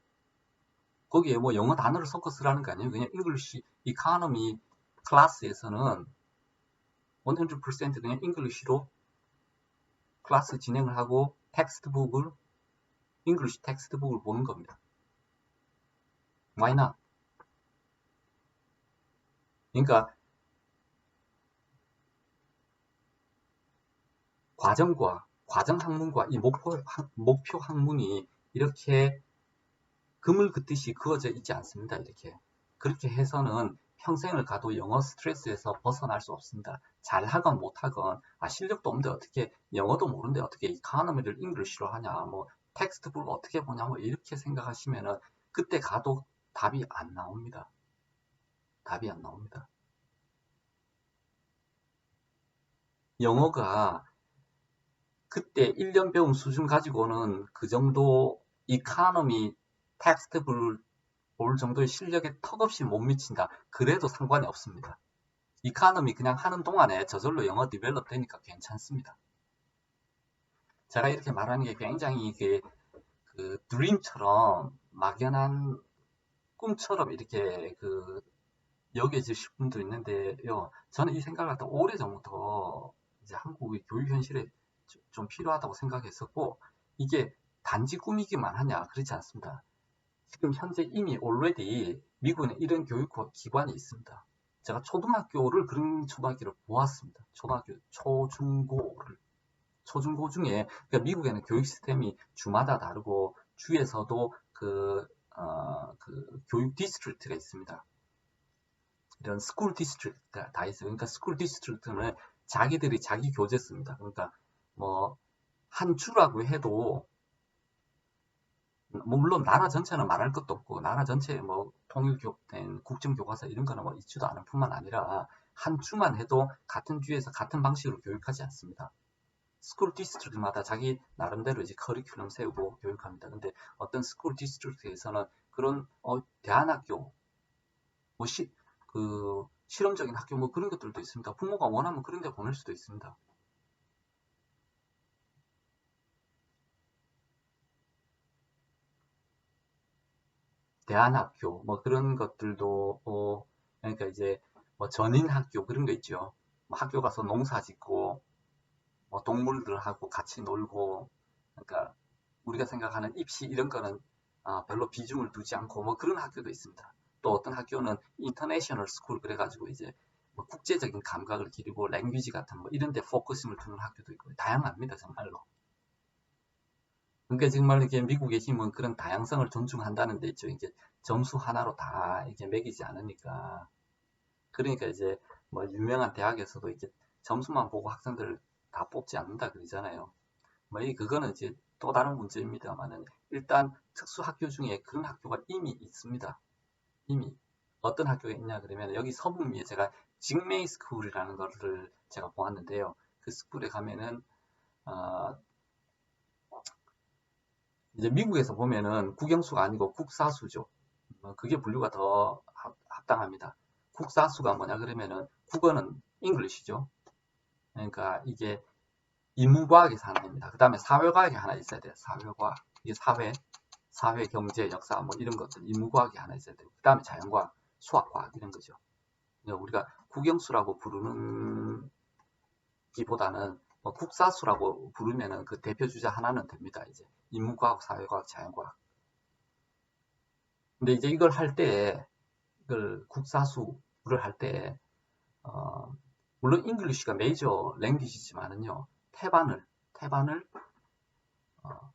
거기에 뭐 영어 단어를 섞어 쓰라는 거 아니에요. 그냥 잉글리쉬 이카노미 클래스에서는 100% 그냥 잉글리쉬로 클래스 진행을 하고 잉글리쉬 텍스트북을 보는 겁니다. Why not? 그러니까 과정 학문과 이 목표 학문이 이렇게 금을 긋듯이 그어져 있지 않습니다. 이렇게. 그렇게 해서는 평생을 가도 영어 스트레스에서 벗어날 수 없습니다. 잘하건 못하건, 실력도 없는데 어떻게, 영어도 모르는데 어떻게 이카노미를 잉글리시로 하냐, 뭐, 텍스트북을 어떻게 보냐, 뭐, 이렇게 생각하시면은, 그때 가도 답이 안 나옵니다. 답이 안 나옵니다. 영어가 그때 1년 배움 수준 가지고는 그 정도 이카노미 텍스트북을 볼 정도의 실력에 턱없이 못 미친다. 그래도 상관이 없습니다. 이카노미 그냥 하는 동안에 저절로 영어 디벨롭 되니까 괜찮습니다. 제가 이렇게 말하는 게 굉장히 이게 그 드림처럼 막연한 꿈처럼 이렇게 그 여겨지실 분도 있는데요. 저는 이 생각을 갖다 오래전부터 이제 한국의 교육 현실에 좀 필요하다고 생각했었고, 이게 단지 꿈이기만 하냐 그렇지 않습니다. 지금 현재 이미 already 미국에는 이런 교육 기관이 있습니다. 제가 초등학교를 그런 초등학교를 보았습니다. 초중고 중에 그러니까 미국에는 교육 시스템이 주마다 다르고 주에서도 그 교육 디스트릭트가 있습니다. 이런 스쿨 디스트릭트가 다 있어요. 그러니까 스쿨 디스트릭트는 자기들이 자기 교재 씁니다. 그러니까 뭐 한 주라고 해도 물론 나라 전체는 말할 것도 없고 나라 전체에 뭐 통일된 국정교과서 이런 거는 뭐 있지도 않을 뿐만 아니라 한 주만 해도 같은 주에서 같은 방식으로 교육하지 않습니다. 스쿨 디스트릭트마다 자기 나름대로 이제 커리큘럼 세우고 교육합니다. 근데 어떤 스쿨 디스트릭트에서는 그런 대안학교 뭐 실험적인 학교 뭐 그런 것들도 있습니다. 부모가 원하면 그런 데 보낼 수도 있습니다. 대안학교 뭐 그런 것들도 그러니까 이제 뭐 전인학교 그런 거 있죠. 뭐 학교 가서 농사 짓고 뭐 동물들하고 같이 놀고 그러니까 우리가 생각하는 입시 이런 거는 별로 비중을 두지 않고 뭐 그런 학교도 있습니다. 또 어떤 학교는 인터내셔널 스쿨 그래가지고 이제 뭐 국제적인 감각을 기르고 랭귀지 같은 뭐 이런 데 포커싱을 두는 학교도 있고 다양합니다 정말로. 그러니까 정말 이렇게 미국의 힘은 그런 다양성을 존중한다는 데 있죠. 이제 점수 하나로 다 이렇게 매기지 않으니까. 그러니까 이제 뭐 유명한 대학에서도 이제 점수만 보고 학생들을 다 뽑지 않는다 그러잖아요. 뭐 그거는 이제 또 다른 문제입니다만은 일단 특수학교 중에 그런 학교가 이미 있습니다. 이미 어떤 학교가 있냐 그러면 여기 서북미에 제가 직메이 스쿨이라는 거를 제가 보았는데요. 그 스쿨에 가면은 어, 이제 미국에서 보면은 국영수가 아니고 국사수죠. 그게 분류가 더 합당합니다. 국사수가 뭐냐 그러면은 국어는 잉글리시죠. 그러니까 이게 인문과학에서 하나입니다. 그 다음에 사회과학이 하나 있어야 돼요. 사회과학. 이게 사회, 경제, 역사 뭐 이런 것들 인문과학이 하나 있어야 돼요. 그 다음에 자연과학, 수학과학 이런 거죠. 그러니까 우리가 국영수라고 부르는 기보다는 뭐 국사수라고 부르면은 그 대표 주자 하나는 됩니다. 이제 인문과학, 사회과학, 자연과학. 근데 이제 이걸 할 때, 이걸 국사수를 할 때, 어, 물론 잉글리시가 메이저 랭귀지지만은요, 태반을 어,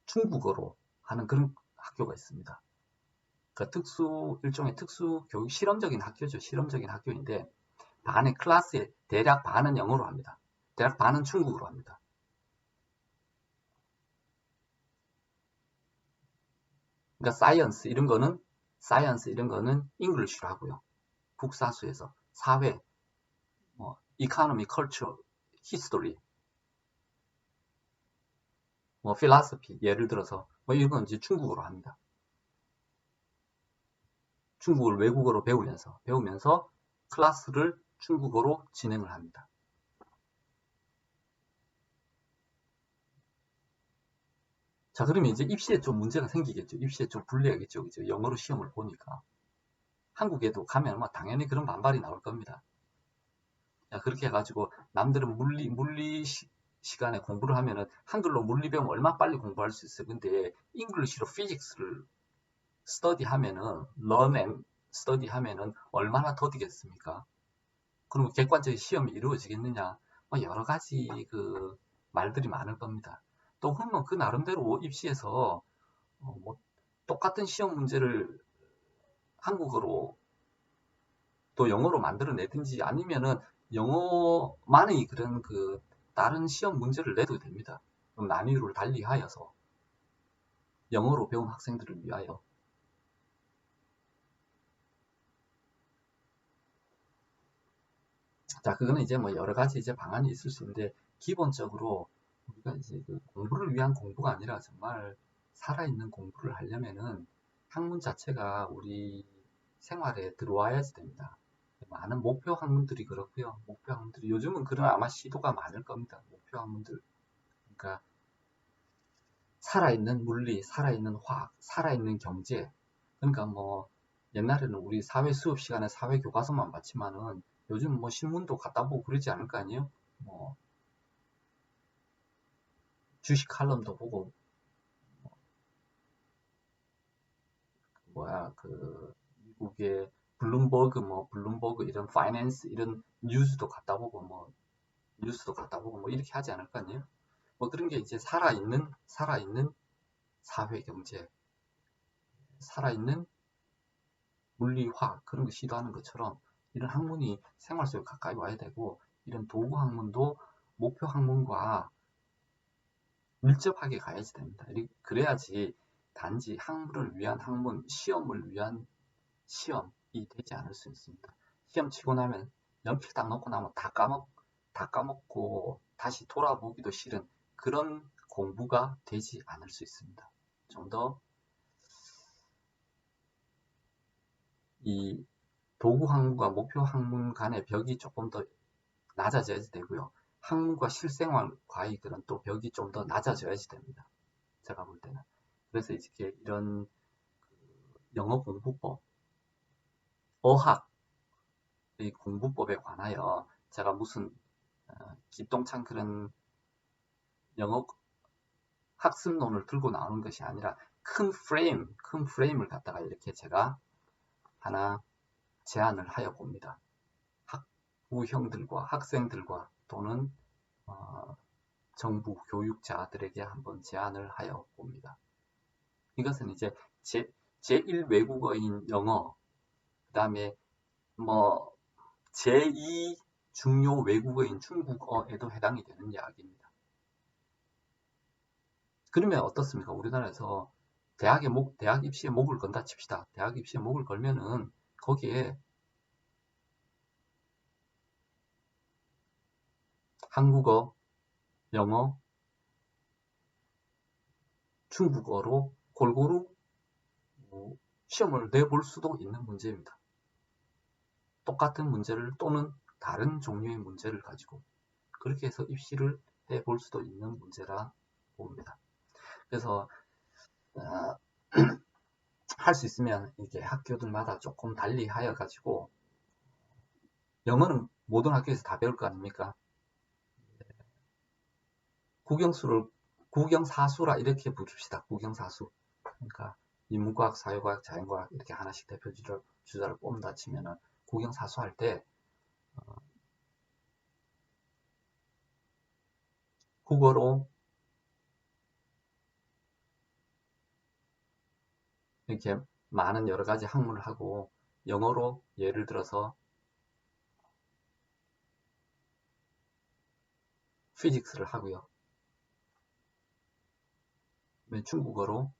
중국어로 하는 그런 학교가 있습니다. 그 일종의 특수 교육 실험적인 학교죠. 실험적인 학교인데 반의 클래스에 대략 반은 영어로 합니다. 대략 반은 중국어로 합니다. 그러니까 사이언스 이런 거는 잉글리시로 하고요. 국사수에서 사회, 뭐 이코노미, 컬처, 히스토리, 뭐 필라소피 예를 들어서 뭐 이런 건 이제 중국어로 합니다. 중국어를 외국어로 배우면서 클래스를 중국어로 진행을 합니다. 자, 그러면 이제 입시에 좀 문제가 생기겠죠. 입시에 좀 불리하겠죠. 그죠? 영어로 시험을 보니까. 한국에도 가면 뭐 당연히 그런 반발이 나올 겁니다. 야, 그렇게 해가지고 남들은 시간에 공부를 하면은 한글로 물리 배우면 얼마 빨리 공부할 수 있어요. 근데 잉글리시로 피직스를 스터디 하면은 learn and study 하면은 얼마나 더디겠습니까? 그러면 객관적인 시험이 이루어지겠느냐? 뭐 여러 가지 그 말들이 많을 겁니다. 또 그러면 그 나름대로 입시에서 뭐 똑같은 시험 문제를 한국어로 또 영어로 만들어내든지 아니면은 영어만의 그런 그 다른 시험 문제를 내도 됩니다. 그럼 난이도를 달리하여서 영어로 배운 학생들을 위하여. 자, 그거는 이제 뭐 여러 가지 이제 방안이 있을 수 있는데 기본적으로 우리가 이제 그 공부를 위한 공부가 아니라 정말 살아있는 공부를 하려면은 학문 자체가 우리 생활에 들어와야지 됩니다. 많은 목표 학문들이 그렇고요. 목표 학문들이 요즘은 그런 아마 시도가 많을 겁니다. 목표 학문들. 그러니까 살아있는 물리, 살아있는 화학, 살아있는 경제. 그러니까 뭐 옛날에는 우리 사회 수업 시간에 사회 교과서만 봤지만은 요즘 뭐 신문도 갖다 보고 그러지 않을 거 아니에요? 뭐 주식 칼럼도 보고 뭐야 그 미국의 블룸버그 이런 파이낸스 이런 뉴스도 갖다 보고 뭐 이렇게 하지 않을 거 아니에요? 뭐 그런 게 이제 살아있는 사회 경제, 살아있는 물리화 그런 거 시도하는 것처럼 이런 학문이 생활 속에 가까이 와야 되고 이런 도구 학문도 목표 학문과 밀접하게 가야지 됩니다. 그래야지 단지 학문을 위한 학문, 시험을 위한 시험이 되지 않을 수 있습니다. 시험 치고 나면 연필 딱 놓고 나면 다 까먹고 다시 돌아보기도 싫은 그런 공부가 되지 않을 수 있습니다. 좀 더 이 도구 학문과 목표 학문 간의 벽이 조금 더 낮아져야지 되고요. 학문과 실생활과의 그런 또 벽이 좀 더 낮아져야지 됩니다. 제가 볼 때는. 그래서 이렇게 이런 영어 공부법, 어학의 공부법에 관하여 제가 무슨 기똥찬 그런 영어 학습론을 들고 나오는 것이 아니라 큰 프레임을 갖다가 이렇게 제가 하나 제안을 하여 봅니다. 학부형들과 학생들과 또는 정부 교육자들에게 한번 제안을 하여 봅니다. 이것은 이제 제1 외국어인 영어, 그 다음에 뭐 제2 중요 외국어인 중국어에도 해당이 되는 이야기입니다. 그러면 어떻습니까? 우리나라에서 대학 입시에 목을 건다 칩시다. 대학 입시에 목을 걸면은 거기에 한국어, 영어, 중국어로 골고루 시험을 내볼 수도 있는 문제입니다. 똑같은 문제를 또는 다른 종류의 문제를 가지고 그렇게 해서 입시를 해볼 수도 있는 문제라 봅니다. 그래서 할 수 있으면 이게 학교들마다 조금 달리 하여 가지고 영어는 모든 학교에서 다 배울 거 아닙니까? 국영사수라 이렇게 부릅시다. 국영사수. 그러니까 인문과학, 사회과학, 자연과학 이렇게 하나씩 대표 주자를 뽑는다 치면은 국영사수 할 때 국어로 이렇게 많은 여러 가지 학문을 하고 영어로 예를 들어서 피직스를 하고요. 중국어로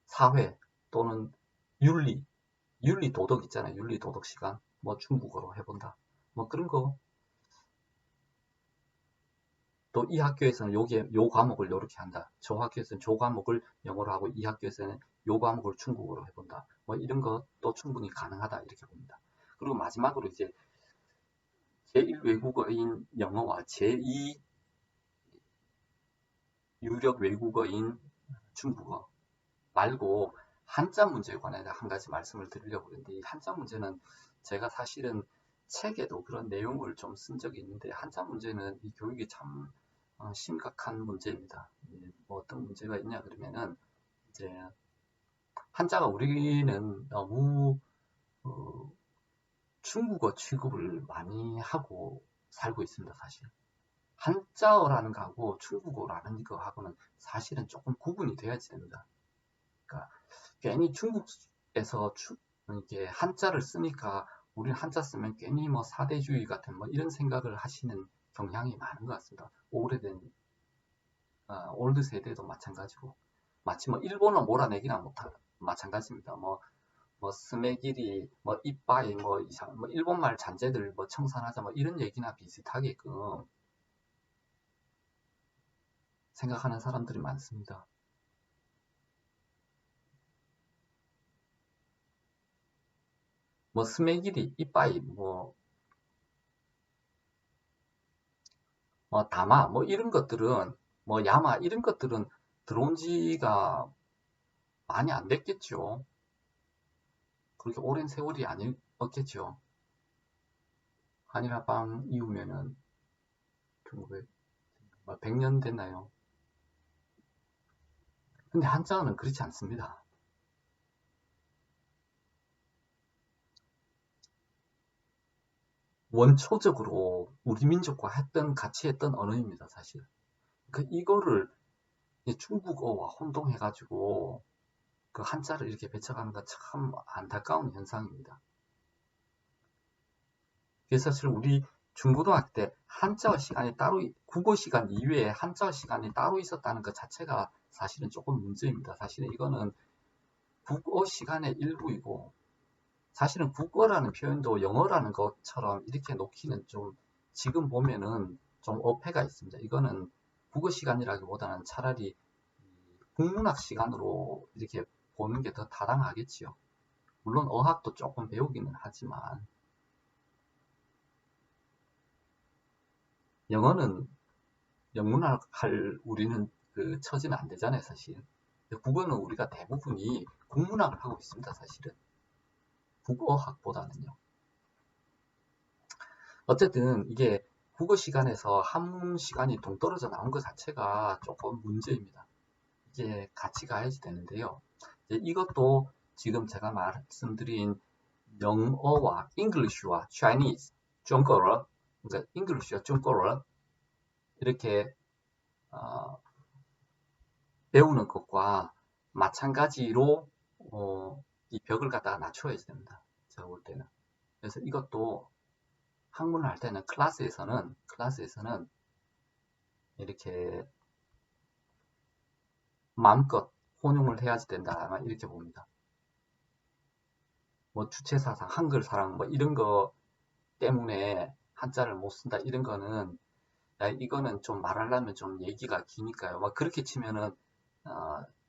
사회 또는 윤리 도덕 있잖아요. 윤리 도덕 시간 뭐 중국어로 해본다. 뭐 그런 거. 또 이 학교에서는 요 과목을 이렇게 한다. 저 학교에서는 저 과목을 영어로 하고 이 학교에서는 요 과목을 중국어로 해본다. 뭐 이런 것도 충분히 가능하다 이렇게 봅니다. 그리고 마지막으로 이제 제1 외국어인 영어와 제2 유력 외국어인 중국어 말고 한자 문제에 관해 한 가지 말씀을 드리려고 했는데, 이 한자 문제는 제가 사실은 책에도 그런 내용을 좀 쓴 적이 있는데, 한자 문제는 이 교육이 참 심각한 문제입니다. 뭐 어떤 문제가 있냐 그러면은 이제 한자가 우리는 너무 중국어 취급을 많이 하고 살고 있습니다. 사실 한자어라는 거하고 중국어라는 거하고는 사실은 조금 구분이 돼야지 됩니다. 그러니까 괜히 중국에서 이게 한자를 쓰니까 우리는 한자 쓰면 괜히 뭐 사대주의 같은 뭐 이런 생각을 하시는 경향이 많은 것 같습니다. 오래된 올드 세대도 마찬가지고, 마치 뭐 일본어 몰아내기나 못하 마찬가지입니다. 뭐 스메기리, 뭐 이빠이, 뭐 이상, 뭐 일본말 잔재들 뭐 청산하자 뭐 이런 얘기나 비슷하게끔 생각하는 사람들이 많습니다. 뭐 스메기리, 이빠이, 뭐 다마, 뭐 이런 것들은 뭐 야마 이런 것들은 들어온 지가 많이 안 됐겠죠. 그렇게 오랜 세월이 아니었겠죠. 한일합방 이후면은 1900, 100년 됐나요? 근데 한자어는 그렇지 않습니다. 원초적으로 우리 민족과 같이 했던 언어입니다, 사실. 이거를 중국어와 혼동해가지고 그 한자를 이렇게 배척하는 건 참 안타까운 현상입니다. 그래서 사실 우리 중고등학교 때 한자어 시간이 따로, 국어 시간 이외에 한자어 시간이 따로 있었다는 것 자체가 사실은 조금 문제입니다. 사실은 이거는 국어 시간의 일부이고, 사실은 국어라는 표현도 영어라는 것처럼 이렇게 놓기는 좀, 지금 보면은 좀 어폐가 있습니다. 이거는 국어 시간이라기보다는 차라리 국문학 시간으로 이렇게 보는 게 더 타당하겠지요. 물론 어학도 조금 배우기는 하지만, 영어는 영문학 할 우리는 그 처지는 안 되잖아요, 사실. 국어는 우리가 대부분이 국문학을 하고 있습니다, 사실은. 국어학보다는요. 어쨌든 이게 국어 시간에서 한문 시간이 동떨어져 나온 것 자체가 조금 문제입니다. 이게 같이 가야지 되는데요. 이것도 지금 제가 말씀드린 영어와 English와 Chinese, 중국어, 그러니까 English와 중국어 이렇게 배우는 것과 마찬가지로 이 벽을 갖다가 낮춰야 됩니다. 제가 볼 때는. 그래서 이것도 학문을 할 때는 클래스에서는 이렇게 마음껏 혼용을 해야지 된다. 아마 이렇게 봅니다. 뭐 주체사상, 한글 사랑 뭐 이런 거 때문에 한자를 못 쓴다 이런 거는, 이거는 좀 말하려면 좀 얘기가 기니까요. 막 그렇게 치면은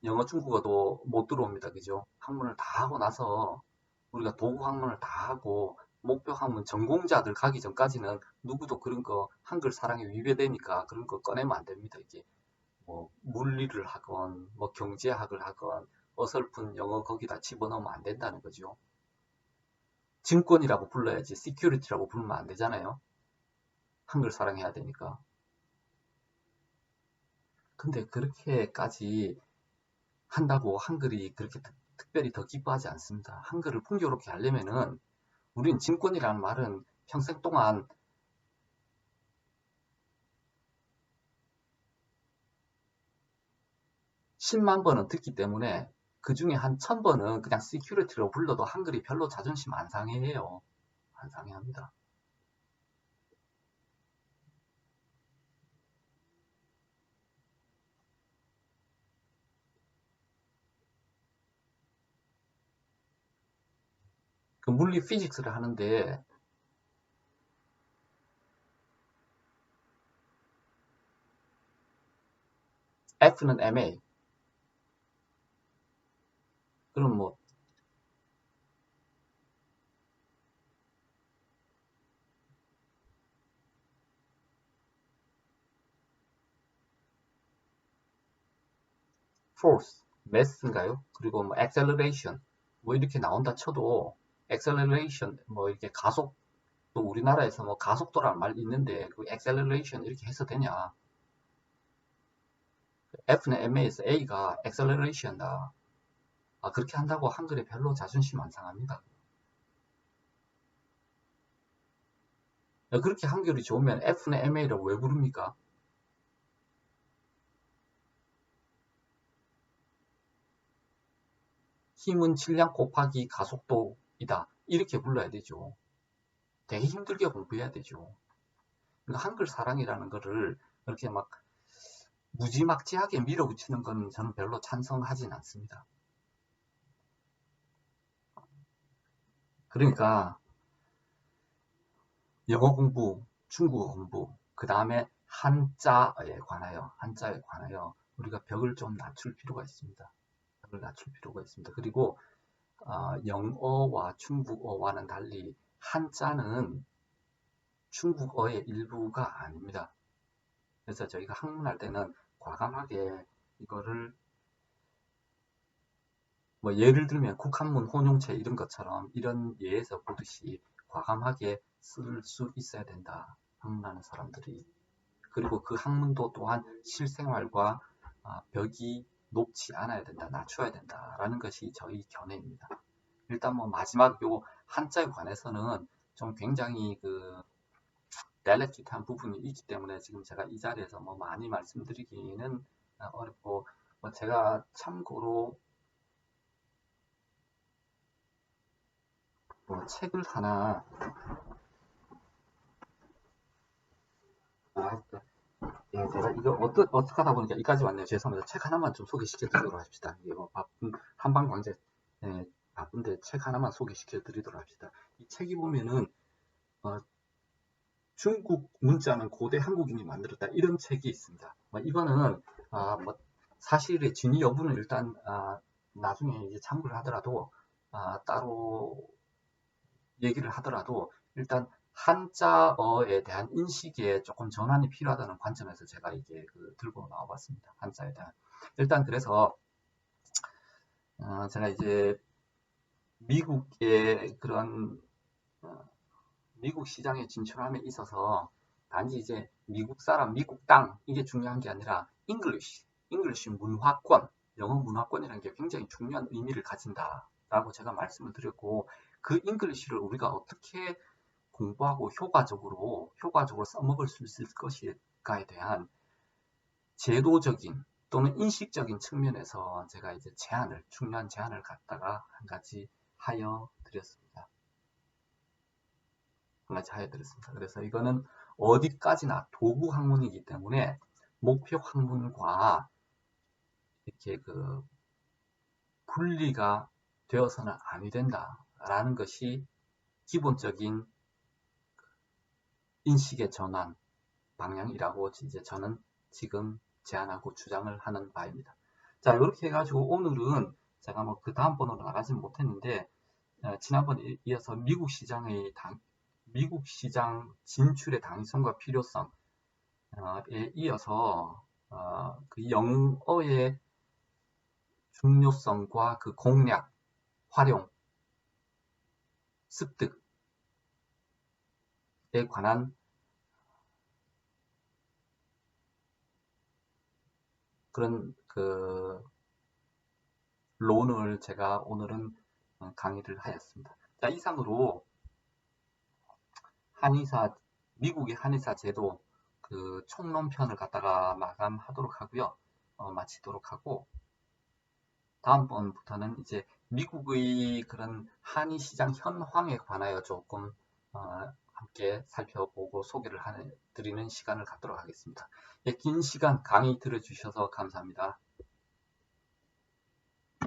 영어 중국어도 못 들어옵니다. 그죠? 학문을 다 하고 나서 우리가 도구 학문을 다 하고 목표 학문 전공자들 가기 전까지는 누구도 그런 거 한글 사랑에 위배되니까 그런 거 꺼내면 안 됩니다. 이게 뭐 물리를 하건 뭐 경제학을 하건 어설픈 영어 거기다 집어넣으면 안 된다는 거죠. 증권이라고 불러야지 시큐리티라고 부르면 안 되잖아요. 한글 사랑해야 되니까. 근데 그렇게까지 한다고 한글이 그렇게 특별히 더 기뻐하지 않습니다. 한글을 풍요롭게 하려면은 우린 증권이라는 말은 평생 동안 10만 번은 듣기 때문에 그 중에 한 1000번은 그냥 시큐리티로 불러도 한글이 별로 자존심 안 상해해요. 안 상해합니다. 그 물리 피직스를 하는데 F는 MA. 그럼 뭐 force, mass인가요? 그리고 뭐 acceleration 뭐 이렇게 나온다 쳐도 acceleration 뭐 이렇게 가속 또 우리나라에서 뭐 가속도라는 말 있는데 그 acceleration 이렇게 해서 되냐? F는 MA에서 A가 acceleration이다. 아, 그렇게 한다고 한글에 별로 자존심 안 상합니다. 그렇게 한글이 좋으면 F는 MA를 왜 부릅니까? 힘은 질량 곱하기 가속도이다. 이렇게 불러야 되죠. 되게 힘들게 공부해야 되죠. 그러니까 한글 사랑이라는 거를 이렇게 막 무지막지하게 밀어붙이는 건 저는 별로 찬성하진 않습니다. 그러니까 영어 공부, 중국어 공부, 그 다음에 한자에 관하여 우리가 벽을 좀 낮출 필요가 있습니다. 벽을 낮출 필요가 있습니다. 그리고 영어와 중국어와는 달리 한자는 중국어의 일부가 아닙니다. 그래서 저희가 학문할 때는 과감하게 이거를 뭐 예를 들면 국한문 혼용체 이런 것처럼 이런 예에서 보듯이 과감하게 쓸 수 있어야 된다. 학문하는 사람들이. 그리고 그 학문도 또한 실생활과 벽이 높지 않아야 된다. 낮춰야 된다라는 것이 저희 견해입니다. 일단 뭐 마지막 요 한자에 관해서는 좀 굉장히 그 델리킷한 부분이 있기 때문에 지금 제가 이 자리에서 뭐 많이 말씀드리기는 어렵고 뭐 제가 참고로 뭐 책을 하나 예, 제가 이거 어떻게 하다 보니까 여기까지 왔네요. 죄송합니다. 책 하나만 좀 소개시켜 드리도록 합시다. 이게 뭐 바쁜 한방광제 바쁜데 책 하나만 소개시켜 드리도록 합시다. 이 책이 보면은 어, 중국 문자는 고대 한국인이 만들었다 이런 책이 있습니다. 뭐 이거는 뭐 사실의 진위 여부는 일단 나중에 이제 참고를 하더라도 따로 얘기를 하더라도 일단 한자어에 대한 인식에 조금 전환이 필요하다는 관점에서 제가 이게 들고 나와봤습니다. 한자에 대한. 일단 그래서 제가 이제 미국의 그런 미국 시장에 진출함에 있어서 단지 이제 미국 사람, 미국 땅 이게 중요한 게 아니라 잉글리시 문화권, 영어 문화권이라는 게 굉장히 중요한 의미를 가진다라고 제가 말씀을 드렸고 그 잉글리시를 우리가 어떻게 공부하고 효과적으로 써먹을 수 있을 것일까에 대한 제도적인 또는 인식적인 측면에서 제가 이제 중요한 제안을 갖다가 한 가지 하여 드렸습니다. 그래서 이거는 어디까지나 도구 학문이기 때문에 목표 학문과 이렇게 분리가 되어서는 아니 된다라는 것이 기본적인 인식의 전환 방향이라고 이제 저는 지금 제안하고 주장을 하는 바입니다. 자, 이렇게 해가지고 오늘은 제가 뭐 그 다음 번호로 나가지는 못했는데 지난번에 이어서 미국 시장 진출의 당위성과 필요성에 이어서 그 영어의 중요성과 그 공략, 활용, 습득에 관한 그런 론을 제가 오늘은 강의를 하였습니다. 자, 이상으로 미국의 한의사 제도 총론편을 갖다가 마감하도록 하고요. 마치도록 하고 다음번부터는 이제 미국의 그런 한의 시장 현황에 관하여 조금 함께 살펴보고 소개를 드리는 시간을 갖도록 하겠습니다. 긴 시간 강의 들어주셔서 감사합니다.